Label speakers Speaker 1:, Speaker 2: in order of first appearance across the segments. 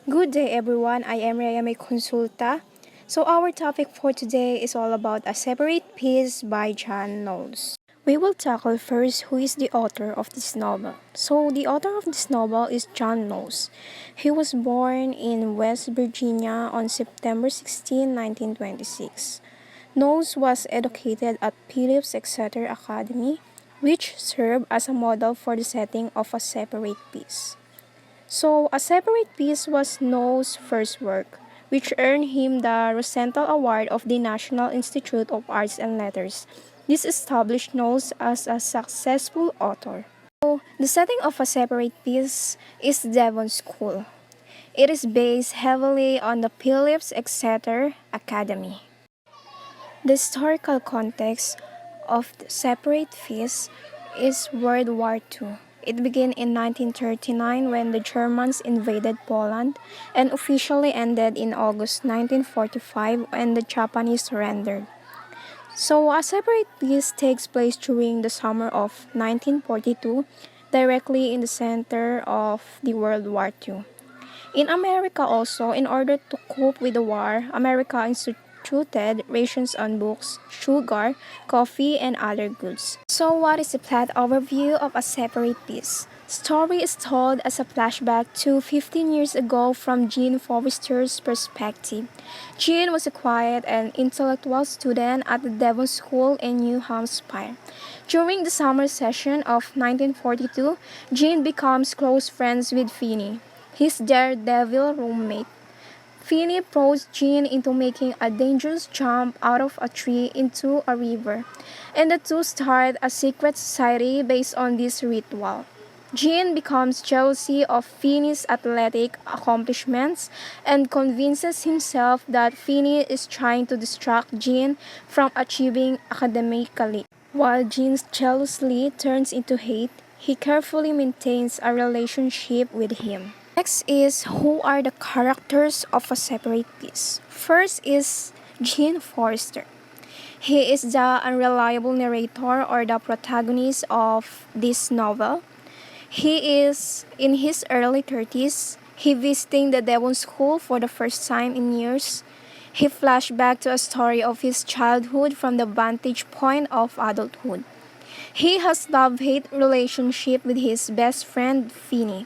Speaker 1: Good day everyone, I am Rhea May Consulta. So our topic for today is all about A Separate Piece by John Knowles. We will tackle first who is the author of this novel. So the author of this novel is John Knowles. He was born in West Virginia on September 16, 1926. Knowles was educated at Phillips Exeter Academy, which served as a model for the setting of A Separate Piece. So, A Separate Piece was Knowles' first work, which earned him the Rosenthal Award of the National Institute of Arts and Letters. This established Knowles as a successful author. So, the setting of A Separate Piece is Devon School. It is based heavily on the Phillips Exeter Academy. The historical context of the Separate Piece is World War II. It began in 1939 when the Germans invaded Poland and officially ended in August 1945 when the Japanese surrendered. So, A Separate Piece takes place during the summer of 1942, directly in the center of the World War II. In America also, in order to cope with the war, America instituted rations on books, sugar, coffee, and other goods. So what is the plot overview of A Separate Piece? Story is told as a flashback to 15 years ago from Jean Forrester's perspective. Jean was a quiet and intellectual student at the Devon School in New Hampshire. During the summer session of 1942, Jean becomes close friends with Finney, his daredevil roommate. Finney pros Jean into making a dangerous jump out of a tree into a river, and the two start a secret society based on this ritual. Jean becomes jealousy of Finney's athletic accomplishments and convinces himself that Finney is trying to distract Jean from achieving academically. While Jean's jealousy turns into hate, he carefully maintains a relationship with him. Next is who are the characters of A Separate Piece. First is Jean Forrester. He is the unreliable narrator or the protagonist of this novel. He is in his early 30s. He visiting the Devon School for the first time in years. He flashed back to a story of his childhood from the vantage point of adulthood. He has love-hate relationship with his best friend Finney.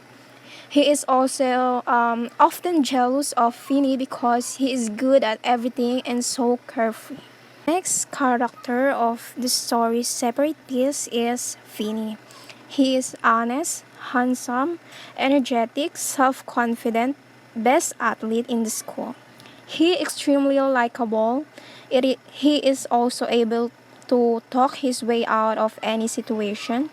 Speaker 1: He is also often jealous of Finney because he is good at everything and so carefree. Next character of the story's Separate Piece is Finney. He is honest, handsome, energetic, self-confident, best athlete in the school. He extremely likable. He is also able to talk his way out of any situation.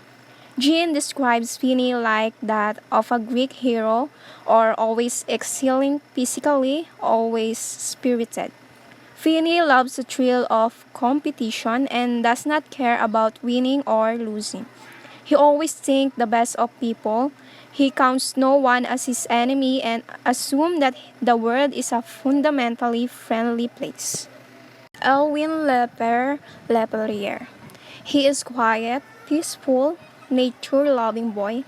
Speaker 1: Jean describes Finney like that of a Greek hero, or always excelling physically, always spirited. Finney loves the thrill of competition and does not care about winning or losing. He always thinks the best of people. He counts no one as his enemy and assumes that the world is a fundamentally friendly place. Elwin Lepelrier. He is quiet, peaceful, nature-loving boy.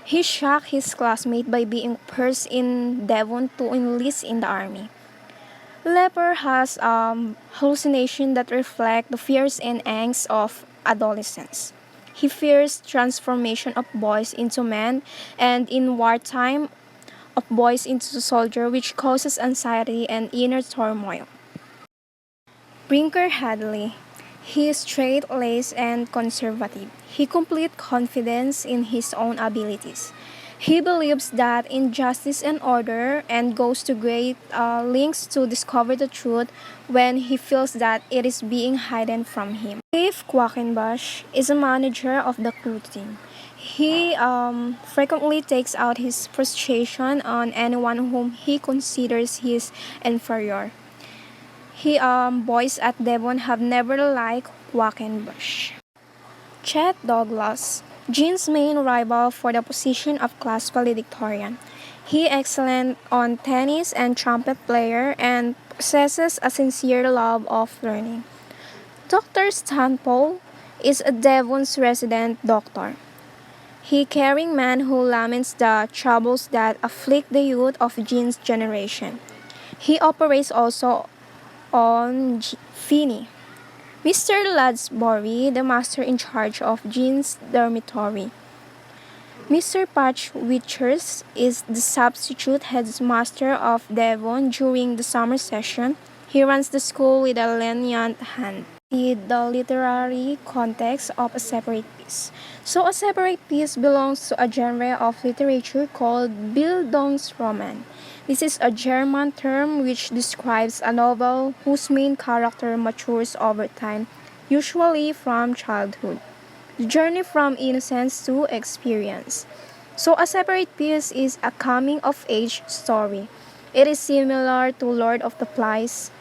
Speaker 1: He shocked his classmate by being first in Devon to enlist in the army. Leper has hallucinations that reflect the fears and angst of adolescence. He fears transformation of boys into men and in wartime of boys into soldiers, which causes anxiety and inner turmoil. Brinker Hadley. He is straight-laced and conservative. He completes confidence in his own abilities. He believes that in justice and order and goes to great lengths to discover the truth when he feels that it is being hidden from him. Dave Quackenbush is a manager of the crew team. He frequently takes out his frustration on anyone whom he considers his inferior. Boys at Devon have never liked Quackenbush. Chet Douglas, Jean's main rival for the position of class valedictorian. He is excellent on tennis and trumpet player and possesses a sincere love of learning. Dr. Stanpole is a Devon's resident doctor. he caring man who laments the troubles that afflict the youth of Jean's generation. He operates also on Finney, Mr. Ladsbury, the master in charge of Jean's dormitory. Mr. Patch Withers is the substitute headmaster of Devon during the summer session. He runs the school with a lenient hand. The literary context of a separate piece. So a separate piece belongs to a genre of literature called Bildungsroman. This is a German term which describes a novel whose main character matures over time, usually from childhood. The journey from innocence to experience. So a separate piece is a coming of age story. It is similar to Lord of the Flies.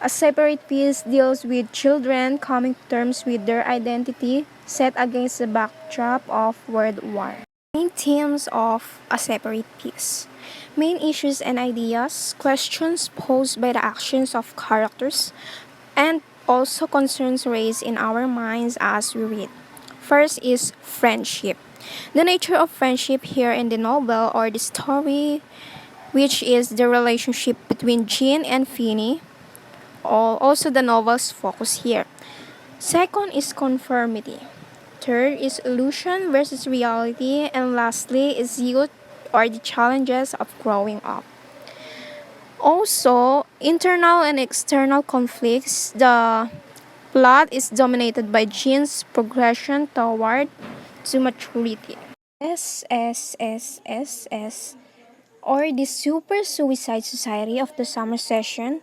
Speaker 1: A separate piece deals with children coming to terms with their identity set against the backdrop of World War. Main themes of a separate piece. Main issues and ideas, questions posed by the actions of characters, and also concerns raised in our minds as we read. First is friendship. The nature of friendship here in the novel or the story, which is the relationship between Jean and Finney, also the novel's focus here. Second is conformity. Third is illusion versus reality. And lastly is youth or the challenges of growing up. Also, internal and external conflicts. The plot is dominated by Jean's progression toward to maturity. SSSSS, or the Super Suicide Society of the Summer Session,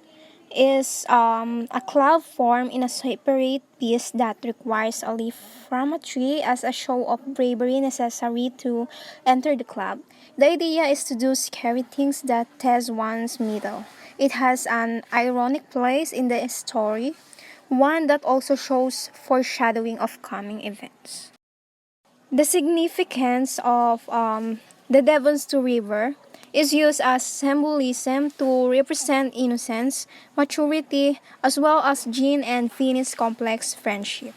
Speaker 1: is a club formed in a separate piece that requires a leaf from a tree as a show of bravery necessary to enter the club. The idea is to do scary things that test one's mettle. It has an ironic place in the story, one that also shows foreshadowing of coming events. The significance of the Devon's Two River is used as symbolism to represent innocence, maturity, as well as Jean and Finney's complex friendship.